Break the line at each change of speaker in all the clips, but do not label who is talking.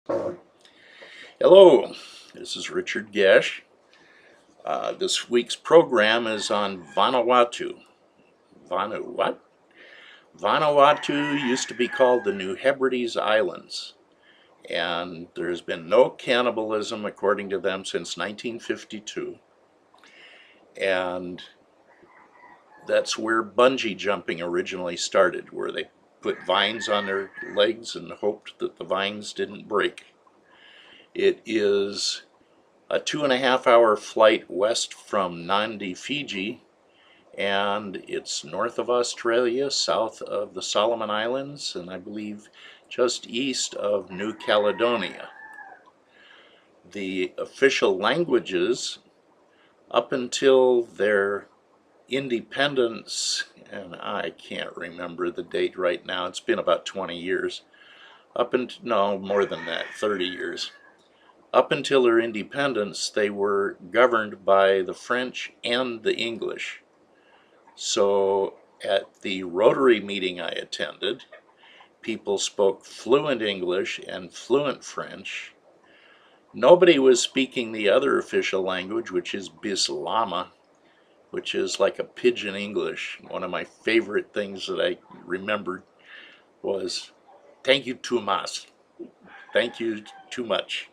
Hello, this is Richard Gesh. This week's program is on Vanuatu. What? Vanuatu used to be called the New Hebrides Islands, and there's been no cannibalism according to them since 1952. And that's where bungee jumping originally started, where they put vines on their legs and hoped that the vines didn't break. It is a 2.5 hour flight west from Nandi, Fiji, and it's north of Australia, south of the Solomon Islands, and I believe just east of New Caledonia. The official languages, up until their independence, and I can't remember the date right now, it's been about 20 years, no, more than that, 30 years. Up until their independence, they were governed by the French and the English. So at the Rotary meeting I attended, people spoke fluent English and fluent French. Nobody was speaking the other official language, which is Bislama, which is like a pidgin English. One of my favorite things that I remembered was, "Thank you too much." Thank you too much.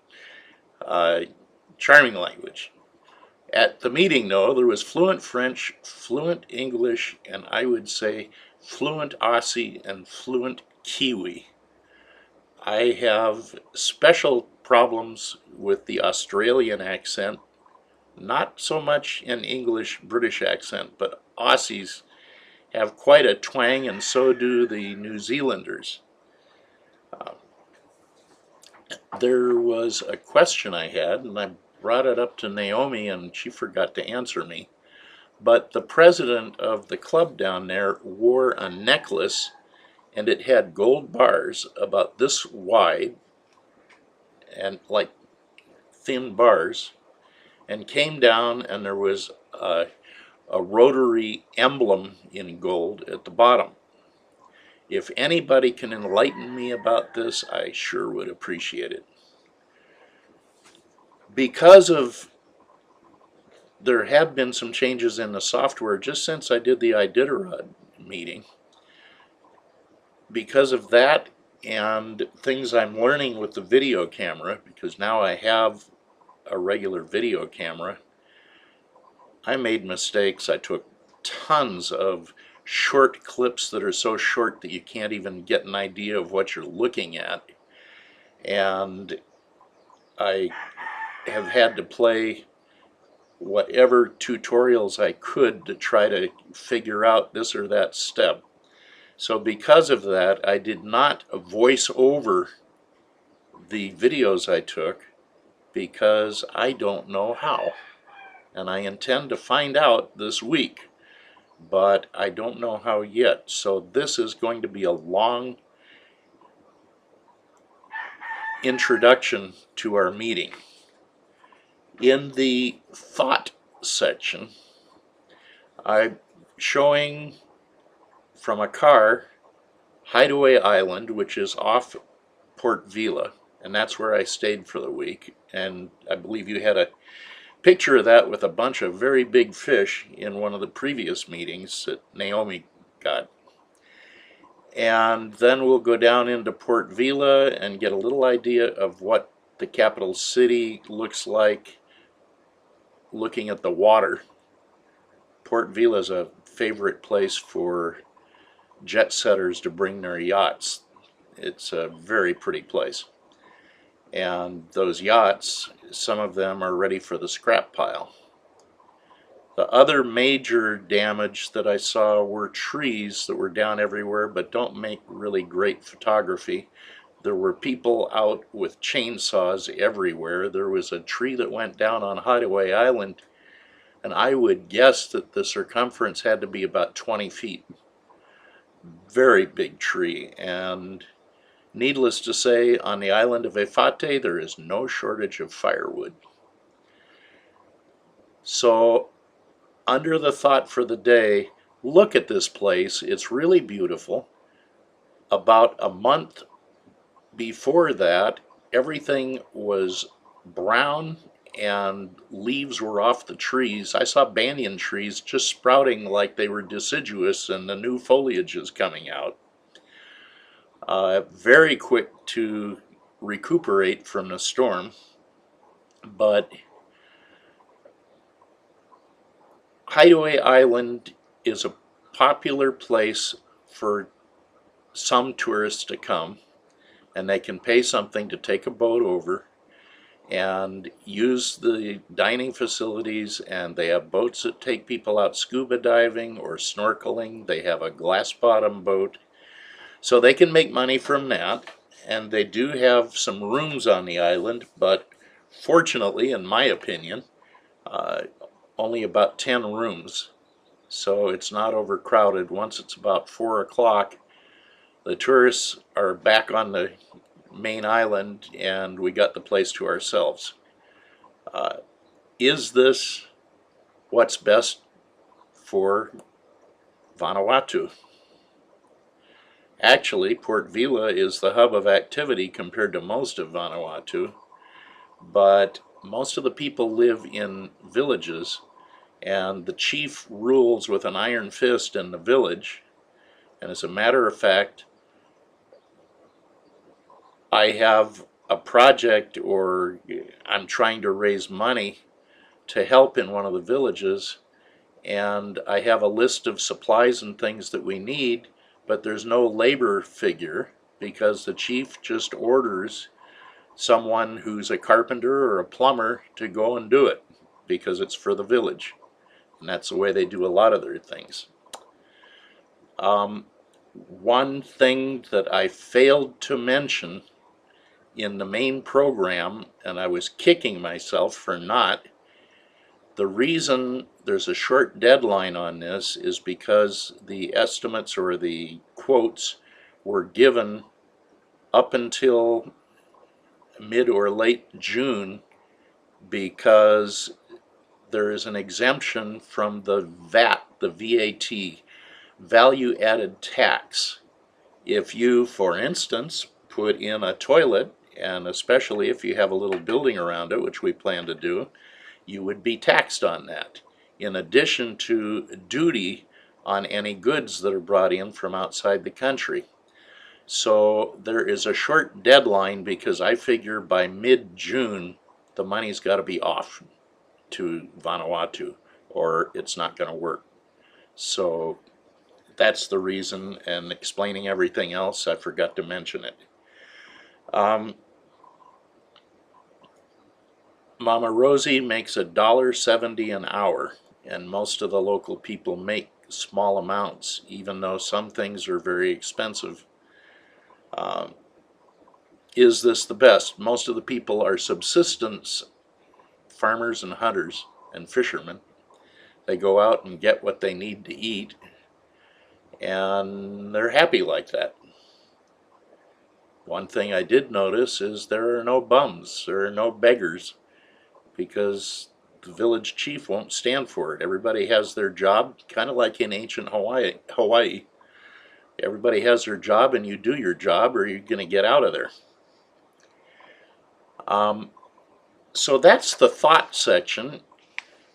Charming language. At the meeting, though, there was fluent French, fluent English, and I would say fluent Aussie and fluent Kiwi. I have special problems with the Australian accent, not so much an English British accent, but Aussies have quite a twang, and so do the New Zealanders. There was a question I had, and I brought it up to Naomi, and she forgot to answer me. But the president of the club down there wore a necklace, and it had gold bars about this wide, and like thin bars, and came down, and there was a Rotary emblem in gold at the bottom. If anybody can enlighten me about this, I sure would appreciate it. Because of there have been some changes in the software just since I did the Iditarod meeting. Because of that and things I'm learning with the video camera, because now I have a regular video camera, I made mistakes. I took tons of short clips that are so short that you can't even get an idea of what you're looking at. And I have had to play whatever tutorials I could to try to figure out this or that step. So because of that, I did not voice over the videos I took because I don't know how. And I intend to find out this week, but I don't know how yet. So this is going to be a long introduction to our meeting. In the thought section, I'm showing from a car Hideaway Island, which is off Port Vila, and that's where I stayed for the week. And I believe you had a picture of that with a bunch of very big fish in one of the previous meetings that Naomi got. And then we'll go down into Port Vila and get a little idea of what the capital city looks like looking at the water. Port Vila is a favorite place for jet setters to bring their yachts. It's a very pretty place. And those yachts, some of them are ready for the scrap pile. The other major damage that I saw were trees that were down everywhere but don't make really great photography. There were people out with chainsaws everywhere. There was a tree that went down on Hideaway Island, and I would guess that the circumference had to be about 20 feet. Very big tree, and needless to say, on the island of Efate, there is no shortage of firewood. So, under the thought for the day, look at this place. It's really beautiful. About a month before that, everything was brown and leaves were off the trees. I saw banyan trees just sprouting like they were deciduous and the new foliage is coming out. Very quick to recuperate from the storm, but Hideaway Island is a popular place for some tourists to come, and they can pay something to take a boat over and use the dining facilities, and they have boats that take people out scuba diving or snorkeling. They have a glass bottom boat, so they can make money from that. And they do have some rooms on the island, but fortunately, in my opinion, only about 10 rooms, so it's not overcrowded. Once it's about 4 o'clock, the tourists are back on the main island and we got the place to ourselves. Is this what's best for Vanuatu? Actually, Port Vila is the hub of activity compared to most of Vanuatu, but most of the people live in villages, and the chief rules with an iron fist in the village. And as a matter of fact, I have a project, or I'm trying to raise money to help in one of the villages, and I have a list of supplies and things that we need, but there's no labor figure because the chief just orders someone who's a carpenter or a plumber to go and do it because it's for the village, and that's the way they do a lot of their things. One thing that I failed to mention in the main program, and I was kicking myself for not, the reason there's a short deadline on this is because the estimates or the quotes were given up until mid or late June, because there is an exemption from the VAT, the VAT, value added tax. If you, for instance, put in a toilet, and especially if you have a little building around it, which we plan to do, you would be taxed on that, in addition to duty on any goods that are brought in from outside the country. So there is a short deadline because I figure by mid-June the money's got to be off to Vanuatu or it's not going to work. So that's the reason, and explaining everything else, I forgot to mention it. Mama Rosie makes $1.70 an hour, and most of the local people make small amounts, even though some things are very expensive. Is this the best? Most of the people are subsistence farmers and hunters and fishermen. They go out and get what they need to eat, and they're happy like that. One thing I did notice is there are no bums, there are no beggars, because the village chief won't stand for it. Everybody has their job, kind of like in ancient Hawaii. Everybody has their job, and you do your job or you're going to get out of there. So that's the thought section.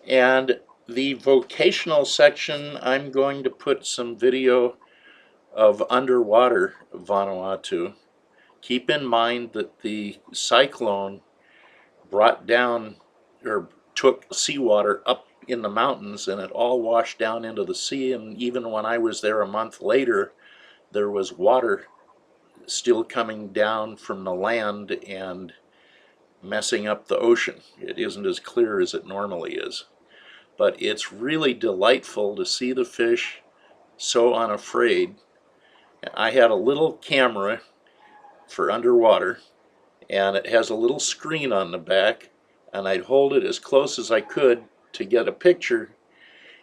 And the vocational section, I'm going to put some video of underwater Vanuatu. Keep in mind that the cyclone brought down or took seawater up in the mountains, and it all washed down into the sea, and even when I was there a month later, there was water still coming down from the land and messing up the ocean. It isn't as clear as it normally is. But it's really delightful to see the fish so unafraid. I had a little camera for underwater, and it has a little screen on the back, and I'd hold it as close as I could to get a picture,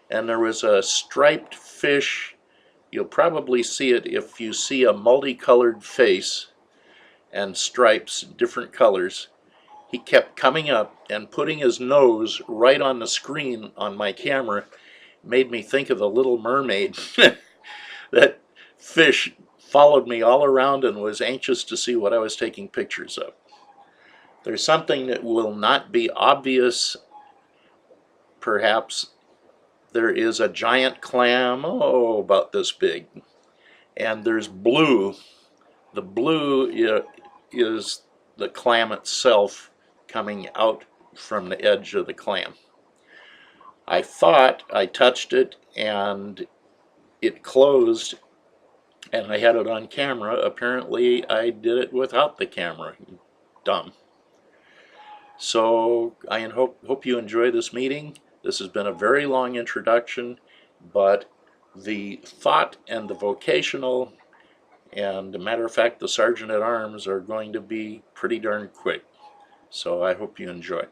and there was a striped fish. You'll probably see it if you see a multicolored face and stripes, different colors. He kept coming up and putting his nose right on the screen on my camera. Made me think of the Little Mermaid. That fish followed me all around and was anxious to see what I was taking pictures of. There's something that will not be obvious, perhaps. There is a giant clam, oh, about this big, and there's blue. The blue is the clam itself coming out from the edge of the clam. I thought I touched it and it closed and I had it on camera. Apparently I did it without the camera. Dumb. So I hope you enjoy this meeting. This has been a very long introduction, but the thought and the vocational and, as a matter of fact, the sergeant at arms are going to be pretty darn quick. So I hope you enjoy.